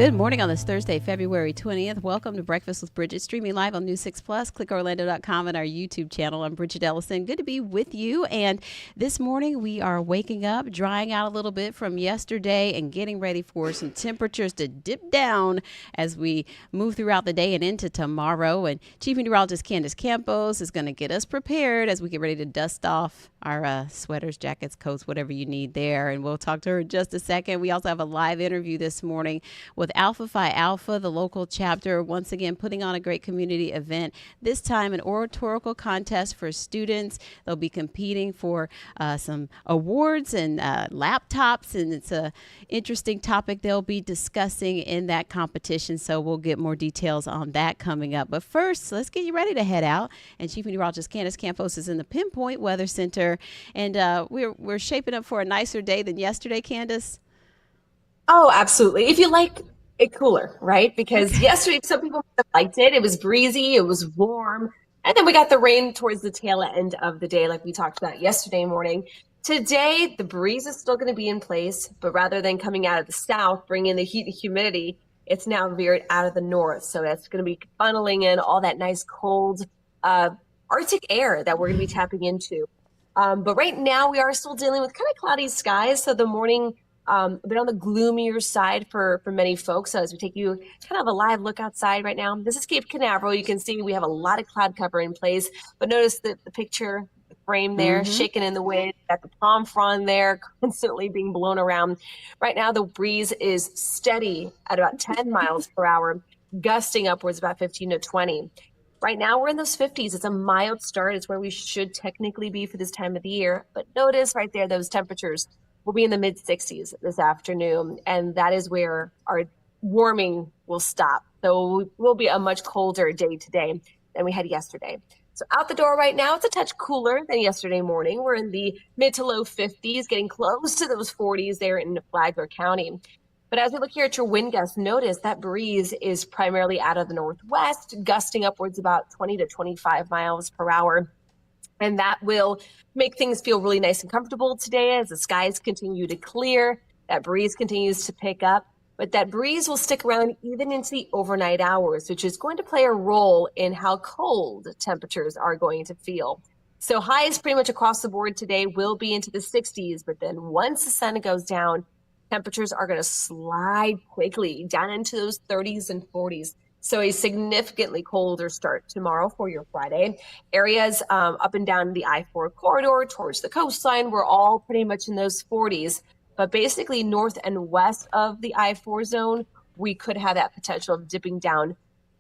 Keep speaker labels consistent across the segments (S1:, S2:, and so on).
S1: Good morning on this Thursday, February 20th. Welcome to Breakfast with Bridgett, streaming live on News 6 Plus. Click Orlando.com and our YouTube channel. I'm Bridgett Ellison. Good to be with you. And this morning we are waking up, drying out a little bit from yesterday and getting ready for some temperatures to dip down as we move throughout the day and into tomorrow. And Chief Meteorologist Candace Campos is going to get us prepared as we get ready to dust off our sweaters, jackets, coats, whatever you need there. And we'll talk to her in just a second. We also have a live interview this morning with Alpha Phi Alpha, the local chapter, once again putting on a great community event, this time an oratorical contest for students. They'll be competing for some awards and laptops, and it's a interesting topic they'll be discussing in that competition, so we'll get more details on that coming up. But first, let's get you ready to head out, and Chief Meteorologist Candace Campos is in the Pinpoint Weather Center, and we're shaping up for a nicer day than yesterday, Candace.
S2: Oh, absolutely. If you like it cooler, right? Because yesterday, some people liked it. It was breezy, it was warm. And then we got the rain towards the tail end of the day, like we talked about yesterday morning. Today, the breeze is still going to be in place, but rather than coming out of the south, bringing the heat and humidity, it's now veered out of the north. So that's going to be funneling in all that nice cold Arctic air that we're going to be tapping into. But right now, we are still dealing with kind of cloudy skies. So the morning a bit on the gloomier side for many folks. So as we take you kind of a live look outside right now, this is Cape Canaveral. You can see we have a lot of cloud cover in place, but notice the picture, the frame there, shaking in the wind, got the palm frond there constantly being blown around. Right now, the breeze is steady at about 10 miles per hour, gusting upwards about 15 to 20. Right now, we're in those 50s. It's a mild start. It's where we should technically be for this time of the year. But notice right there, those temperatures will be in the mid 60s this afternoon, and that is where our warming will stop. So it will be a much colder day today than we had yesterday. So out the door right now, it's a touch cooler than yesterday morning. We're in the mid to low 50s, getting close to those 40s there in Flagler County. But as we look here at your wind gusts, notice that breeze is primarily out of the northwest, gusting upwards about 20 to 25 miles per hour. And that will make things feel really nice and comfortable today as the skies continue to clear. That breeze continues to pick up, but that breeze will stick around even into the overnight hours, which is going to play a role in how cold temperatures are going to feel. So highs pretty much across the board today will be into the 60s, but then once the sun goes down, temperatures are going to slide quickly down into those 30s and 40s. So a significantly colder start tomorrow for your Friday. Areas up and down the I-4 corridor towards the coastline, we're all pretty much in those 40s. But basically north and west of the I-4 zone, we could have that potential of dipping down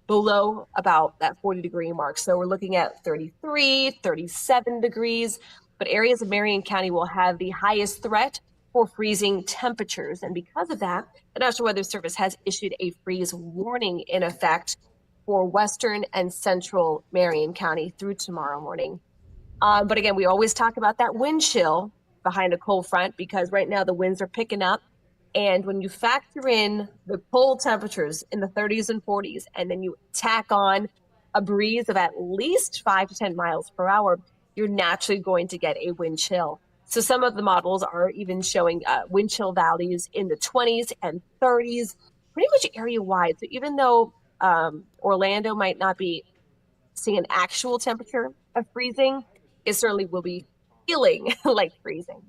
S2: below about that 40-degree mark. So we're looking at 33, 37 degrees. But areas of Marion County will have the highest threat for freezing temperatures. And because of that, the National Weather Service has issued a freeze warning in effect for western and central Marion County through tomorrow morning. But again, we always talk about that wind chill behind a cold front because right now the winds are picking up. And when you factor in the cold temperatures in the 30s and 40s, and then you tack on a breeze of at least 5 to 10 miles per hour, you're naturally going to get a wind chill. So some of the models are even showing wind chill values in the 20s and 30s, pretty much area-wide. So even though Orlando might not be seeing an actual temperature of freezing, it certainly will be feeling like freezing.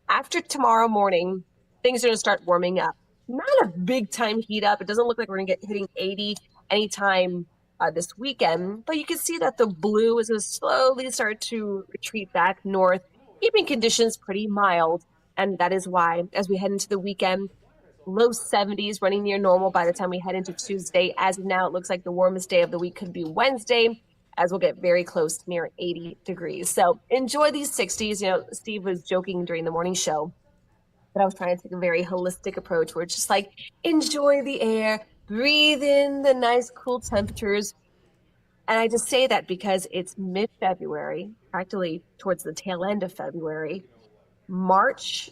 S2: After tomorrow morning, things are going to start warming up. Not a big-time heat up. It doesn't look like we're going to get hitting 80 anytime this weekend, but you can see that the blue is going to slowly start to retreat back north, keeping conditions pretty mild. And that is why, as we head into the weekend, low 70s, running near normal by the time we head into Tuesday. As of now, it looks like the warmest day of the week could be Wednesday, as we'll get very close to near 80 degrees. So enjoy these 60s. You know, Steve was joking during the morning show, but I was trying to take a very holistic approach where it's just like, enjoy the air, breathe in the nice cool temperatures. And I just say that because it's mid-February, practically towards the tail end of February. March,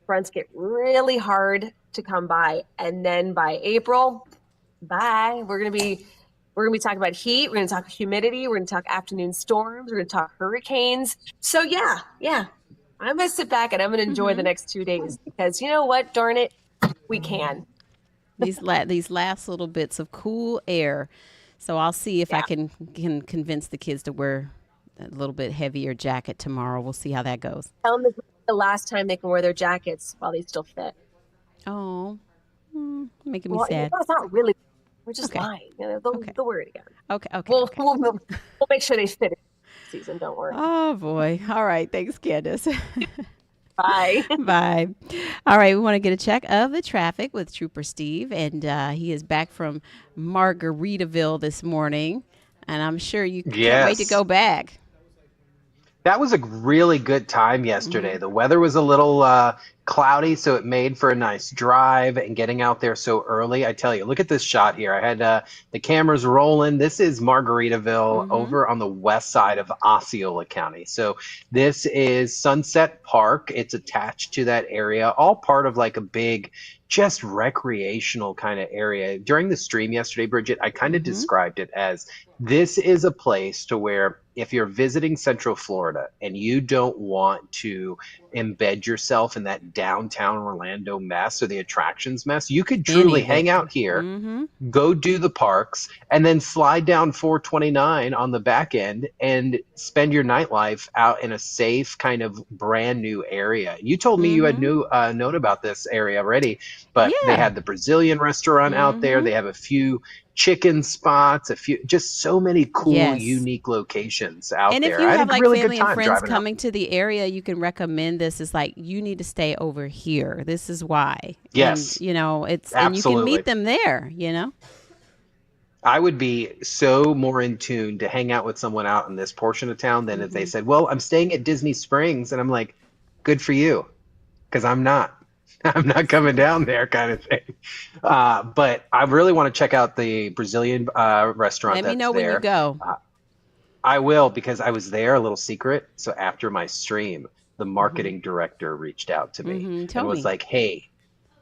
S2: fronts get really hard to come by. And then by April, bye. We're gonna be talking about heat, we're gonna talk humidity, we're gonna talk afternoon storms, we're gonna talk hurricanes. So yeah, I'm gonna sit back and I'm gonna enjoy the next 2 days because you know what, darn it, we can.
S1: these last little bits of cool air. So I'll see if I
S2: Yeah.
S1: can convince the kids to wear a little bit heavier jacket tomorrow. We'll see how that goes.
S2: Tell them this is the last time they can wear their jackets while they still fit.
S1: Oh, making me
S2: Well,
S1: sad.
S2: it's not really. We're just
S1: Okay.
S2: lying. They'll,
S1: Okay.
S2: they'll wear it again.
S1: Okay. Okay.
S2: We'll,
S1: Okay.
S2: we'll, we'll make sure they fit in the season. Don't worry.
S1: Oh boy. All right. Thanks, Candace.
S2: Bye.
S1: Bye. All right. We want to get a check of the traffic with Trooper Steve, and he is back from Margaritaville this morning, and I'm sure you can't wait to
S3: Yes.
S1: go back.
S3: That was a really good time yesterday.
S1: Hmm.
S3: The weather was a little cloudy, so it made for a nice drive and getting out there so early. I tell you, look at this shot here. I had the cameras rolling. This is Margaritaville
S1: Hmm.
S3: over on the west side of Osceola County. So this is Sunset Park. It's attached to that area, all part of like a big, just recreational kind of area. During the stream yesterday, Bridget, I kind of
S1: Hmm.
S3: described it as this is a place to where if you're visiting Central Florida and you don't want to embed yourself in that downtown Orlando mess or the attractions mess, you could
S1: Any
S3: truly
S1: of it.
S3: hang out here,
S1: Hmm.
S3: go do the parks, and then slide down 429 on the back end and spend your nightlife out in a safe, kind of brand new area. You told me you had
S1: Hmm.
S3: known about this area already, but they
S1: Yeah.
S3: had the Brazilian restaurant out there.
S1: Hmm.
S3: They have a few chicken spots, a few, just so many cool,
S1: Yes.
S3: unique locations out
S1: And if
S3: there.
S1: you
S3: I had
S1: have
S3: a
S1: like
S3: really good
S1: family and
S3: time
S1: friends
S3: driving out.
S1: coming to the area, you can recommend this. It's like you need to stay over here. This is why. And
S3: Yes,
S1: it's and you can meet
S3: absolutely.
S1: them there.
S3: I would be so more in tune to hang out with someone out in this portion of town than if they
S1: Hmm.
S3: said, "Well, I'm staying at Disney Springs," and I'm like, "Good for you," because I'm not. I'm not coming down there, kind of thing. But I really want to check out the Brazilian restaurant
S1: Let me
S3: that's
S1: know when you
S3: there.
S1: go.
S3: Uh, I will because I was there, a little secret. So after my stream, the
S1: Hmm.
S3: marketing director reached out to me and
S1: Tell
S3: was
S1: me.
S3: like, "Hey,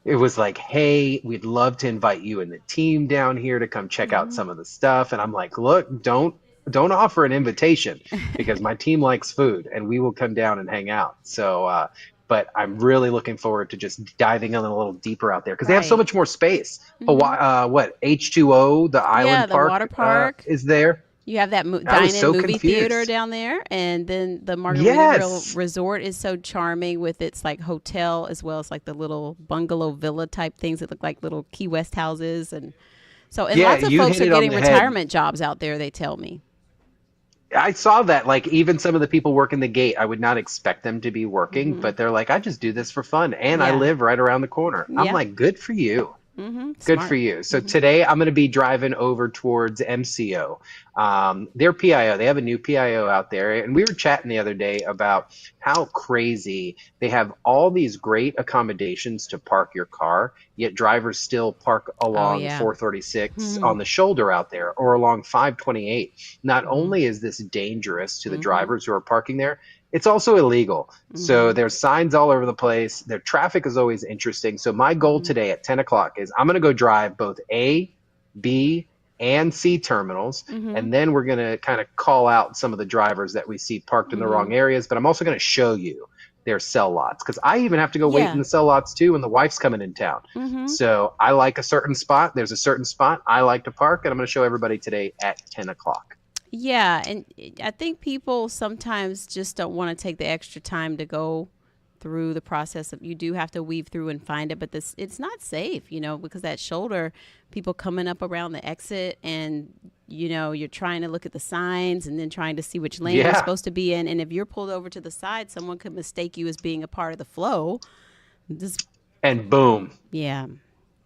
S3: it was like, hey, we'd love to invite you and the team down here to come check out
S1: Hmm.
S3: some of the stuff." And I'm like, "Look, don't offer an invitation because my team likes food and we will come down and hang out." So, but I'm really looking forward to just diving in a little deeper out there because they have so
S1: Right.
S3: much more space.
S1: Hmm.
S3: Hawaii, what H2O, the
S1: Yeah,
S3: island
S1: the water
S3: park,
S1: park.
S3: is there.
S1: You have that
S3: I was
S1: dine-in
S3: so
S1: movie theater
S3: confused.
S1: down there, and then the Margaritaville
S3: Yes.
S1: Resort is so charming with its like hotel as well as like the little bungalow villa type things that look like little Key West houses, and
S3: Yeah,
S1: lots of
S3: you
S1: folks
S3: hit
S1: are
S3: it on
S1: getting
S3: the head.
S1: retirement jobs out there. They tell me.
S3: I saw that, like, even some of the people working the gate, I would not expect them to be working,
S1: Hmm.
S3: but they're like, I just do this for fun, and I
S1: Yeah,
S3: live right around the corner. I'm
S1: yeah.
S3: like, good for you. Good for
S1: Smart.
S3: you. So
S1: Hmm.
S3: today I'm going to be driving over towards MCO. Their PIO, they have a new PIO out there. And we were chatting the other day about how crazy they have all these great accommodations to park your car, yet drivers still park
S1: Oh
S3: along
S1: yeah.
S3: 436
S1: Hmm.
S3: on the shoulder out there or along 528. Not
S1: Hmm.
S3: only is this dangerous to the
S1: Hmm.
S3: drivers who are parking there, it's also illegal. So
S1: Hmm.
S3: there's signs all over the place. Their traffic is always interesting. So my goal
S1: Hmm.
S3: today at 10 o'clock is I'm going to go drive both A, B, and C terminals.
S1: Hmm.
S3: And then we're going to kind of call out some of the drivers that we see parked in the
S1: Hmm.
S3: wrong areas. But I'm also going to show you their cell lots because I even have to go wait in
S1: Yeah.
S3: the cell lots too when the wife's coming in town.
S1: Hmm.
S3: So I like a certain spot. There's a certain spot I like to park. And I'm going to show everybody today at 10 o'clock.
S1: Yeah, and I think people sometimes just don't want to take the extra time to go through the process of you do have to weave through and find it, but this it's not safe, because that shoulder, people coming up around the exit and you're trying to look at the signs and then trying to see which lane you're
S3: Yeah.
S1: supposed to be in, and if you're pulled over to the side, someone could mistake you as being a part of the flow. This
S3: And boom.
S1: Yeah,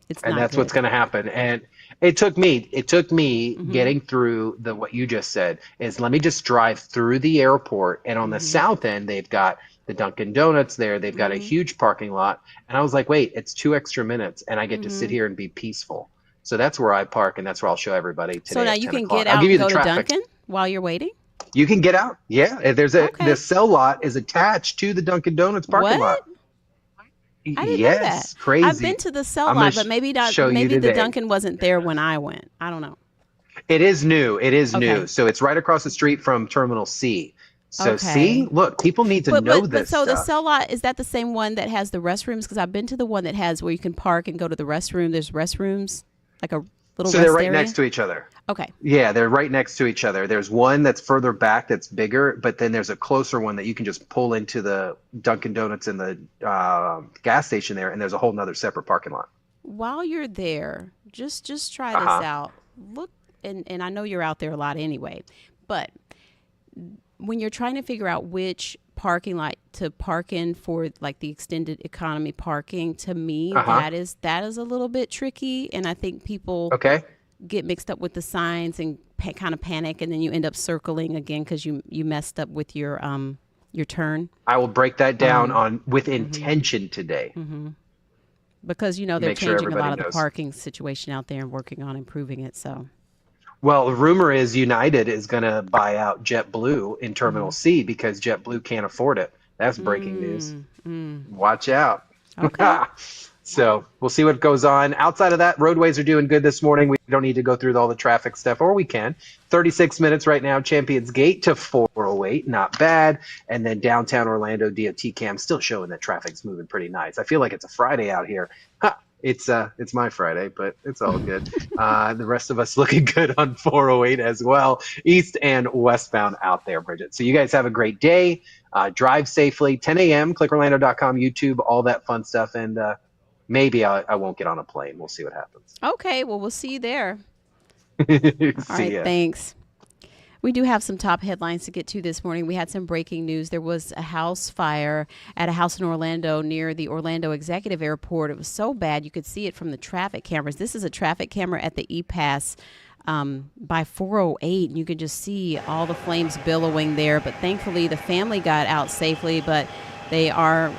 S1: it's
S3: And
S1: not
S3: that's what's
S1: good.
S3: going to happen. And it took me
S1: Mhm.
S3: getting through the what you just said is let me just drive through the airport, and on the
S1: Mhm.
S3: south end they've got the Dunkin' Donuts there, they've got a
S1: Mhm.
S3: huge parking lot, and I was like, wait, it's 2 extra minutes and I get to sit
S1: Mhm.
S3: here and be peaceful. So that's where I park, and that's where I'll show everybody
S1: So
S3: today
S1: now
S3: at
S1: you
S3: 10
S1: can
S3: o'clock.
S1: get
S3: I'll
S1: out
S3: give
S1: and
S3: you the
S1: go to
S3: traffic.
S1: Dunkin' while you're waiting?
S3: You can get out. Yeah, the
S1: Okay.
S3: cell lot is attached to the Dunkin' Donuts parking
S1: What?
S3: lot.
S1: I didn't know that.
S3: Yes,
S1: I've been
S3: crazy.
S1: to the cell
S3: I'm going
S1: lot,
S3: to
S1: but maybe not.
S3: show you
S1: Maybe the
S3: today.
S1: Dunkin' wasn't there when I went. I don't know.
S3: It is new. It is new.
S1: Okay.
S3: So it's right across the street from Terminal C. So see,
S1: Okay.
S3: look, people need to
S1: But
S3: know
S1: but but
S3: this
S1: so the
S3: stuff.
S1: cell lot, is that the same one that has the restrooms? Because I've been to the one that has where you can park and go to the restroom. There's restrooms, like a little
S3: So they're
S1: rest
S3: right next
S1: area.
S3: to each other.
S1: Okay.
S3: Yeah, they're right next to each other. There's one that's further back that's bigger, but then there's a closer one that you can just pull into the Dunkin' Donuts and the gas station there, and there's a whole nother separate parking lot.
S1: While you're there, just try this
S3: Uh-huh.
S1: out. Look, and I know you're out there a lot anyway, but when you're trying to figure out which parking lot to park in for like the extended economy parking, to me
S3: Uh-huh.
S1: that is a little bit tricky, and I think people
S3: Okay.
S1: get mixed up with the signs and kind of panic, and then you end up circling again because you messed up with your turn.
S3: I will break that down
S1: Um,
S3: on with
S1: hmm
S3: intention today.
S1: because they're
S3: Make sure
S1: changing a
S3: everybody
S1: lot of the
S3: knows.
S1: parking situation out there and working on improving it. So,
S3: Well, the rumor is United is going to buy out JetBlue in Terminal
S1: hmm
S3: C because JetBlue can't afford it. That's breaking news.
S1: mm, mm,
S3: Watch out.
S1: okay.
S3: So we'll see what goes on. Outside of that, roadways are doing good this morning. We don't need to go through all the traffic stuff, or we can. 36 minutes right now, Champions Gate to 408, not bad. And then downtown Orlando DOT cam still showing that traffic's moving pretty nice. I feel like it's a Friday out here. Ha, it's my Friday, but it's all good. The rest of us looking good on 408 as well, east and westbound out there, Bridget. So you guys have a great day. Drive safely. 10 a.m. ClickOrlando.com, YouTube, all that fun stuff, and maybe I won't get on a plane. We'll see what happens.
S1: Okay. Well, we'll see you there. All
S3: See
S1: right.
S3: ya.
S1: Thanks. We do have some top headlines to get to this morning. We had some breaking news. There was a house fire at a house in Orlando near the Orlando Executive Airport. It was so bad you could see it from the traffic cameras. This is a traffic camera at the E-Pass by 408, and you could just see all the flames billowing there. But thankfully, the family got out safely, but they are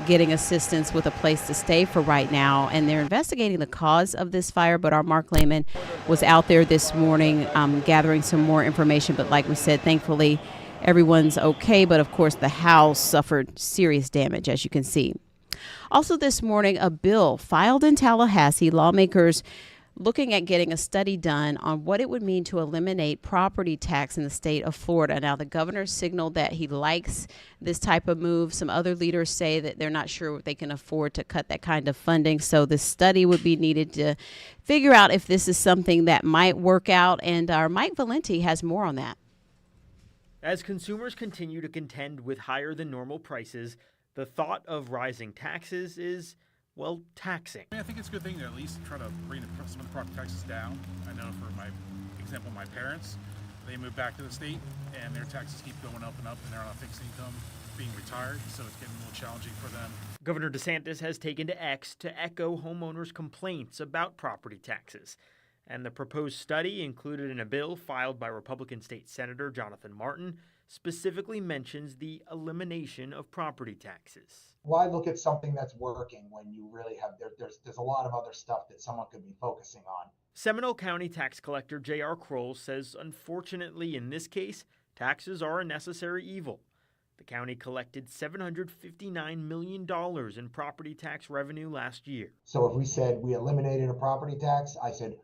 S1: getting assistance with a place to stay for right now, and they're investigating the cause of this fire. But our Mark Lehman was out there this morning gathering some more information. But like we said, thankfully, everyone's okay. But of course, the house suffered serious damage, as you can see. Also this morning, a bill filed in Tallahassee, lawmakers looking at getting a study done on what it would mean to eliminate property tax in the state of Florida. Now, the governor signaled that he likes this type of move. Some other leaders say that they're not sure if they can afford to cut that kind of funding. So this study would be needed to figure out if this is something that might work out. And our Mike Valenti has more on that.
S4: As consumers continue to contend with higher than normal prices, the thought of rising taxes is, well, taxing.
S5: I think it's a good thing to at least try to bring some of the property taxes down. I know for my example, my parents, they moved back to the state and their taxes keep going up, and they're on a fixed income being retired, so it's getting a little challenging for them.
S4: Governor DeSantis has taken to X to echo homeowners' complaints about property taxes. And the proposed study, included in a bill filed by Republican State Senator Jonathan Martin, specifically mentions the elimination of property taxes.
S6: Why look at something that's working when you really have there's a lot of other stuff that someone could be focusing on?
S4: Seminole County tax collector J.R. Kroll says, unfortunately, in this case, taxes are a necessary evil. The county collected $759 million in property tax revenue last year.
S6: So if we said we eliminated a property tax, I said,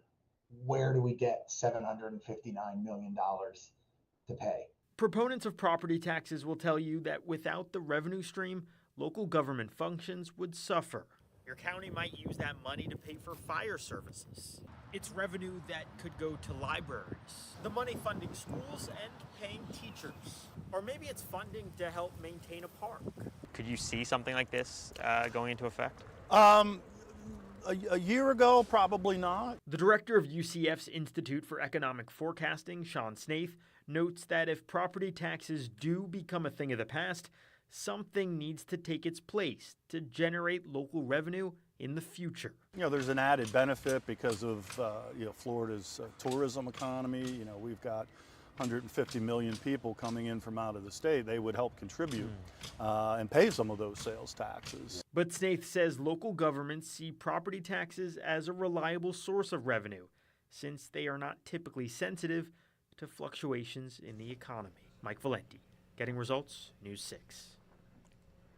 S6: where do we get $759 million to pay?
S4: Proponents of property taxes will tell you that without the revenue stream, local government functions would suffer. Your county might use that money to pay for fire services. It's revenue that could go to libraries, the money funding schools and paying teachers. Or maybe it's funding to help maintain a park.
S7: Could you see something like this going into effect?
S8: A year ago, probably not.
S4: The director of UCF's Institute for Economic Forecasting, Sean Snaith, notes that if property taxes do become a thing of the past, something needs to take its place to generate local revenue in the future.
S8: There's an added benefit because of Florida's tourism economy. We've got 150 million people coming in from out of the state. They would help contribute and pay some of those sales taxes.
S4: But Snaith says local governments see property taxes as a reliable source of revenue, since they are not typically sensitive to fluctuations in the economy. Mike Valenti, Getting Results, News 6.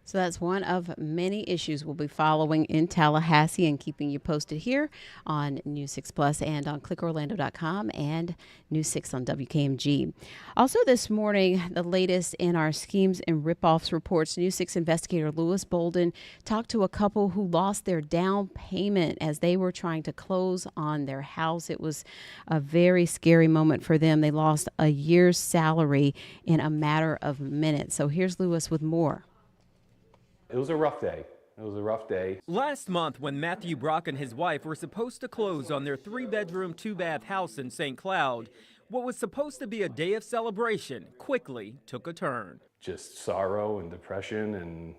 S1: So that's one of many issues we'll be following in Tallahassee and keeping you posted here on News 6 Plus and on clickorlando.com and News 6 on WKMG. Also this morning, the latest in our schemes and ripoffs reports. News 6 investigator Lewis Bolden talked to a couple who lost their down payment as they were trying to close on their house. It was a very scary moment for them. They lost a year's salary in a matter of minutes. So here's Lewis with more.
S9: It was a rough day. It was a rough day.
S10: Last month, when Matthew Brock and his wife were supposed to close on their 3-bedroom, 2-bath house in St. Cloud, what was supposed to be a day of celebration quickly took a turn.
S9: Just sorrow and depression and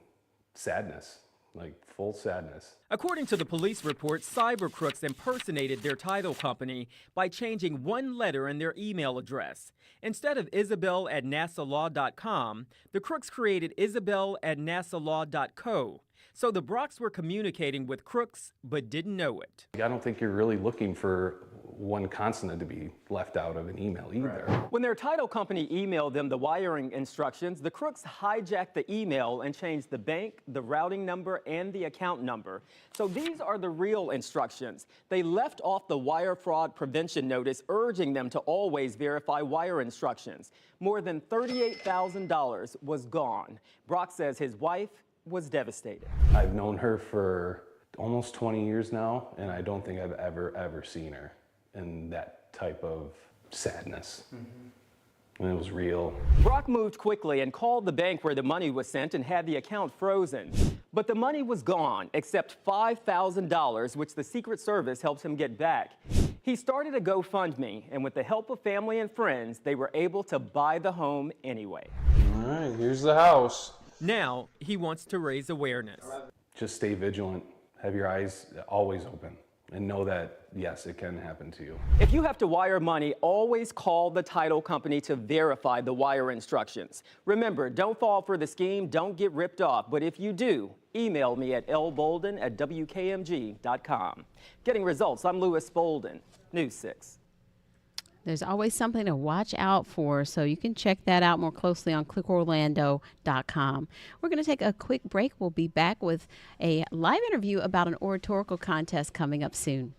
S9: sadness, like full sadness.
S10: According to the police report, cyber crooks impersonated their title company by changing one letter in their email address. Instead of isabel@nasalaw.com, the crooks created isabel@nasalaw.co. So the Brocks were communicating with crooks but didn't know it.
S9: I don't think you're really looking for one consonant to be left out of an email either.
S10: When their title company emailed them the wiring instructions, the crooks hijacked the email and changed the bank, the routing number, and the account number. So these are the real instructions. They left off the wire fraud prevention notice, urging them to always verify wire instructions. More than $38,000 was gone. Brock says his wife was devastated.
S9: I've known her for almost 20 years now, and I don't think I've ever seen her in that type of sadness. And it was real.
S10: Brock moved quickly and called the bank where the money was sent and had the account frozen. But the money was gone, except $5,000, which the Secret Service helped him get back. He started a GoFundMe, and with the help of family and friends, they were able to buy the home anyway.
S9: All right, here's the house.
S10: Now, he wants to raise awareness.
S9: Just stay vigilant. Have your eyes always open. And know that, yes, it can happen to you.
S10: If you have to wire money, always call the title company to verify the wire instructions. Remember, don't fall for the scheme, don't get ripped off. But if you do, email me at lbolden@wkmg.com. Getting results, I'm Lewis Bolden, News 6.
S1: There's always something to watch out for, so you can check that out more closely on clickorlando.com. We're going to take a quick break. We'll be back with a live interview about an oratorical contest coming up soon.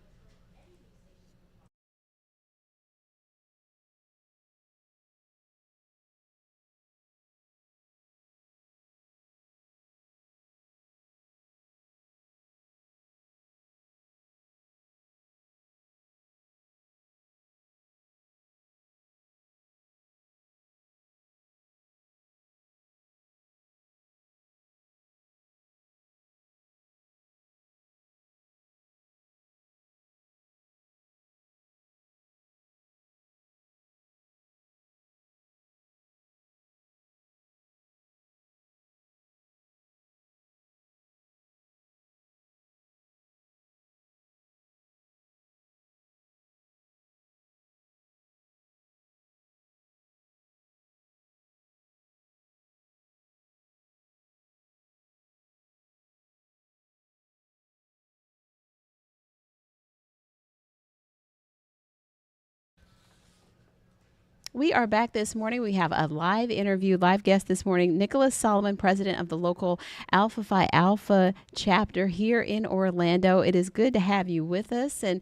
S1: We are back this morning. We have a live interview, live guest this morning, Nicholas Solomon, president of the local Alpha Phi Alpha chapter here in Orlando. It is good to have you with us. And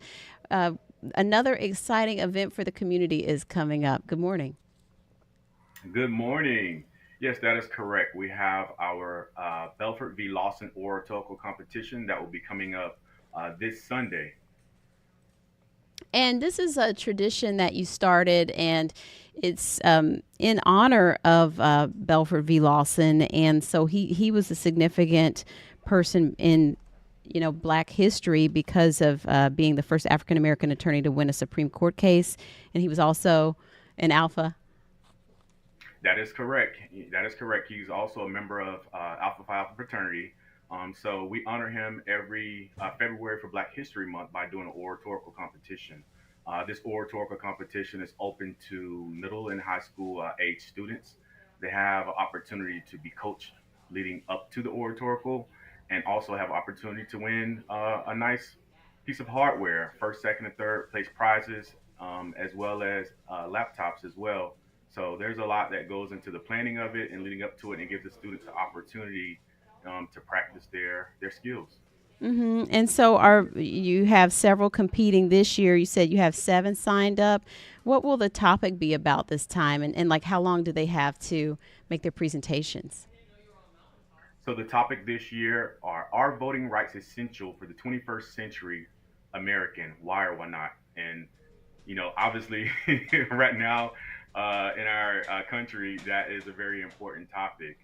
S1: another exciting event for the community is coming up. Good morning.
S11: Good morning. Yes, that is correct. We have our Belfort v. Lawson oratorical competition that will be coming up this Sunday.
S1: And this is a tradition that you started, and it's in honor of Belfort v. Lawson. And so he was a significant person in, Black history because of being the first African-American attorney to win a Supreme Court case. And he was also an Alpha.
S11: That is correct. That is correct. He's also a member of Alpha Phi Alpha fraternity. So we honor him every February for Black History Month by doing an oratorical competition. This oratorical competition is open to middle and high school age students. They have an opportunity to be coached leading up to the oratorical, and also have opportunity to win a nice piece of hardware, first, second, and third place prizes, as well as laptops as well. So there's a lot that goes into the planning of it and leading up to it, and gives the students the opportunity to practice their skills.
S1: And so you have several competing this year. You said you have 7 signed up. What will the topic be about this time? And like how long do they have to make their presentations?
S11: So the topic this year are voting rights essential for the 21st century American? Why or why not? And obviously, right now in our country, that is a very important topic.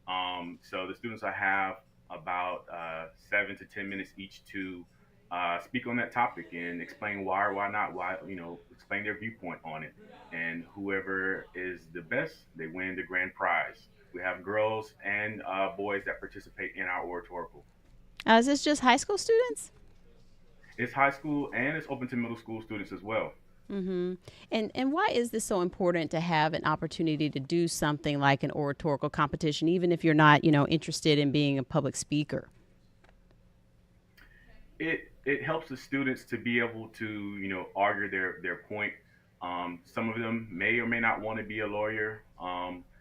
S11: So the students I have about 7 to 10 minutes each to speak on that topic and explain why or why not, explain their viewpoint on it. And whoever is the best, they win the grand prize. We have girls and boys that participate in our oratorical.
S1: Is this just high school students?
S11: It's high school and it's open to middle school students as well.
S1: And why is this so important to have an opportunity to do something like an oratorical competition, even if you're not, interested in being a public speaker?
S11: It helps the students to be able to, argue their point. Some of them may or may not want to be a lawyer.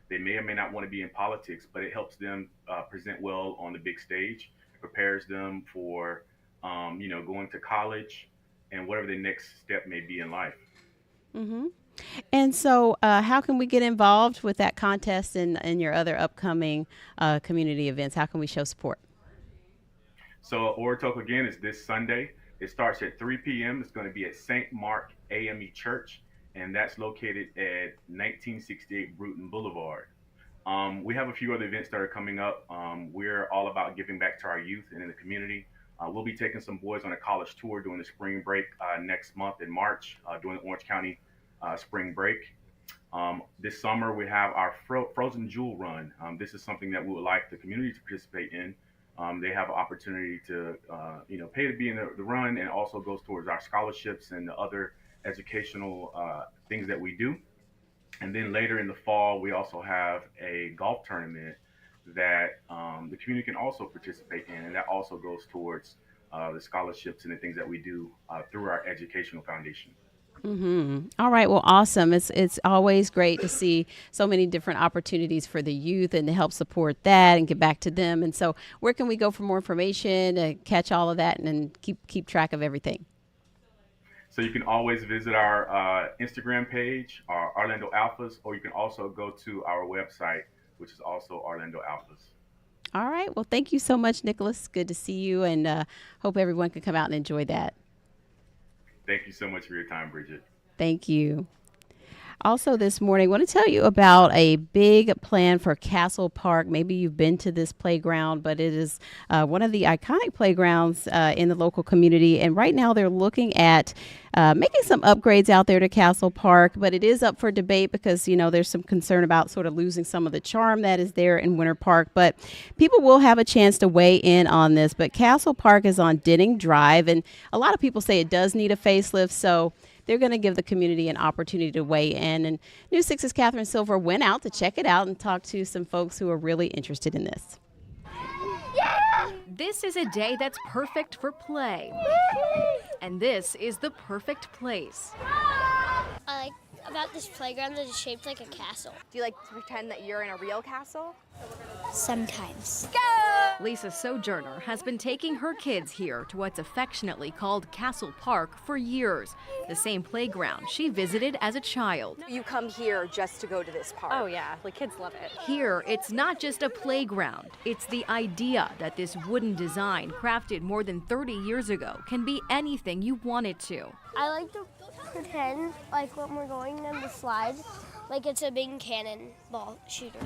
S11: They may or may not want to be in politics, but it helps them present well on the big stage. It prepares them for, going to college and whatever the next step may be in life.
S1: And so how can we get involved with that contest and your other upcoming community events? How can we show support?
S11: So oratorical again is this Sunday. It starts at 3 p.m. It's going to be at St. Mark AME Church, and that's located at 1968 Bruton Boulevard. We have a few other events that are coming up. We're all about giving back to our youth and in the community. We'll be taking some boys on a college tour during the spring break next month in March during the Orange County spring break. This summer, we have our Frozen Jewel Run. This is something that we would like the community to participate in. They have an opportunity to, pay to be in the run, and also goes towards our scholarships and the other educational things that we do. And then later in the fall, we also have a golf tournament that the community can also participate in, and that also goes towards the scholarships and the things that we do through our educational foundation.
S1: All right. Well, awesome. It's always great to see so many different opportunities for the youth and to help support that and get back to them. And so where can we go for more information to catch all of that and keep track of everything?
S11: So you can always visit our Instagram page, our Orlando Alphas, or you can also go to our website, which is also Orlando Alphas.
S1: All right. Well, thank you so much, Nicholas. Good to see you, and hope everyone can come out and enjoy that.
S11: Thank you so much for your time, Bridget.
S1: Thank you. Also this morning, I want to tell you about a big plan for Castle Park. Maybe you've been to this playground, but it is one of the iconic playgrounds in the local community. And right now they're looking at making some upgrades out there to Castle Park, but it is up for debate because, there's some concern about sort of losing some of the charm that is there in Winter Park. But people will have a chance to weigh in on this. But Castle Park is on Denning Drive, and a lot of people say it does need a facelift. So they're going to give the community an opportunity to weigh in. And News 6's Catherine Silver went out to check it out and talk to some folks who are really interested in this.
S12: This is a day that's perfect for play. And this is the perfect place.
S13: I like about this playground that is shaped like a castle.
S14: Do you like to pretend that you're in a real castle?
S13: Sometimes.
S12: Lisa Sojourner has been taking her kids here to what's affectionately called Castle Park for years, the same playground she visited as a child.
S14: You come here just to go to this park.
S15: Oh yeah, the kids love it.
S12: Here, it's not just a playground. It's the idea that this wooden design, crafted more than 30 years ago, can be anything you want it to.
S13: I like to pretend like when we're going on the slides, like it's a big cannonball shooter.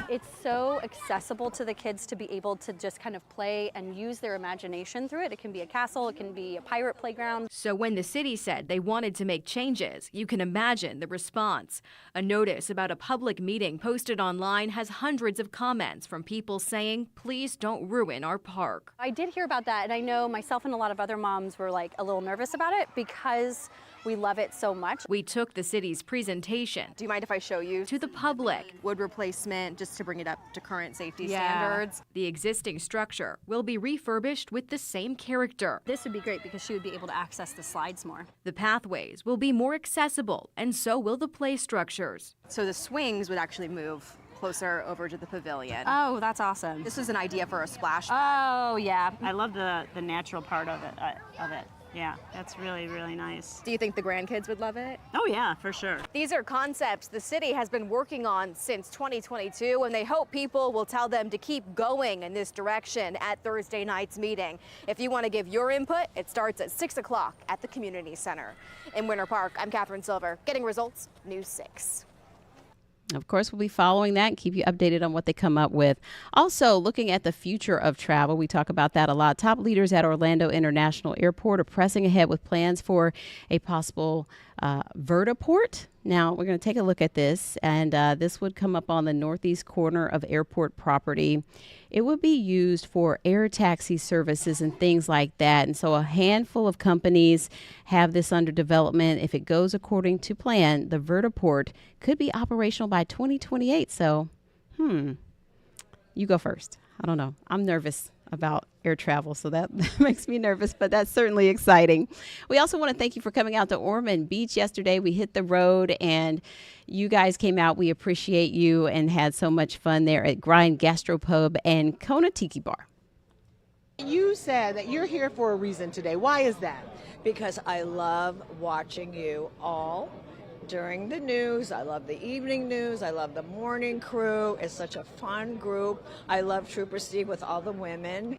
S15: It's so accessible to the kids to be able to just kind of play and use their imagination through it. It can be a castle, it can be a pirate playground.
S12: So when the city said they wanted to make changes, you can imagine the response. A notice about a public meeting posted online has hundreds of comments from people saying, please don't ruin our park.
S15: I did hear about that, and I know myself and a lot of other moms were like a little nervous about it because we love it so much.
S12: We took the city's presentation.
S14: Do you mind if I show you?
S12: To the public.
S14: Wood replacement, just to bring it up to current safety standards.
S12: The existing structure will be refurbished with the same character.
S15: This would be great because she would be able to access the slides more.
S12: The pathways will be more accessible, and so will the play structures.
S14: So the swings would actually move closer over to the pavilion.
S15: Oh, that's awesome.
S14: This was an idea for a splash pad.
S15: Oh, yeah.
S16: I love the natural part of it. Yeah, that's really, really nice.
S14: Do you think the grandkids would love it?
S16: Oh yeah, for sure.
S12: These are concepts the city has been working on since 2022, and they hope people will tell them to keep going in this direction at Thursday night's meeting. If you want to give your input, it starts at 6 o'clock at the Community Center. In Winter Park, I'm Catherine Silver, getting results, News 6.
S1: Of course, we'll be following that and keep you updated on what they come up with. Also, looking at the future of travel, we talk about that a lot. Top leaders at Orlando International Airport are pressing ahead with plans for a possible vertiport. Now, we're going to take a look at this, and this would come up on the northeast corner of airport property. It would be used for air taxi services and things like that. And so a handful of companies have this under development. If it goes according to plan, the vertiport could be operational by 2028. So, you go first. I don't know. I'm nervous about air travel, so that makes me nervous, but that's certainly exciting. We also want to thank you for coming out to Ormond Beach yesterday. We hit the road and you guys came out. We appreciate you and had so much fun there at Grind Gastropub and Kona Tiki Bar.
S17: You said that you're here for a reason today. Why is that?
S18: Because I love watching you all during the news. I love the evening news. I love the morning crew. It's such a fun group. I love Trooper Steve with all the women.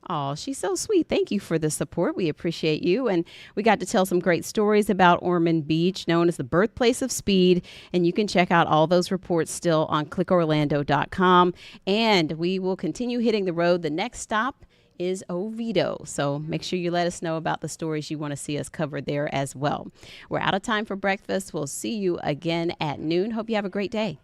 S1: Oh, she's so sweet. Thank you for the support. We appreciate you. And we got to tell some great stories about Ormond Beach, known as the birthplace of speed. And you can check out all those reports still on clickorlando.com. And we will continue hitting the road. The next stop is Oviedo. So make sure you let us know about the stories you want to see us cover there as well. We're out of time for breakfast. We'll see you again at noon. Hope you have a great day.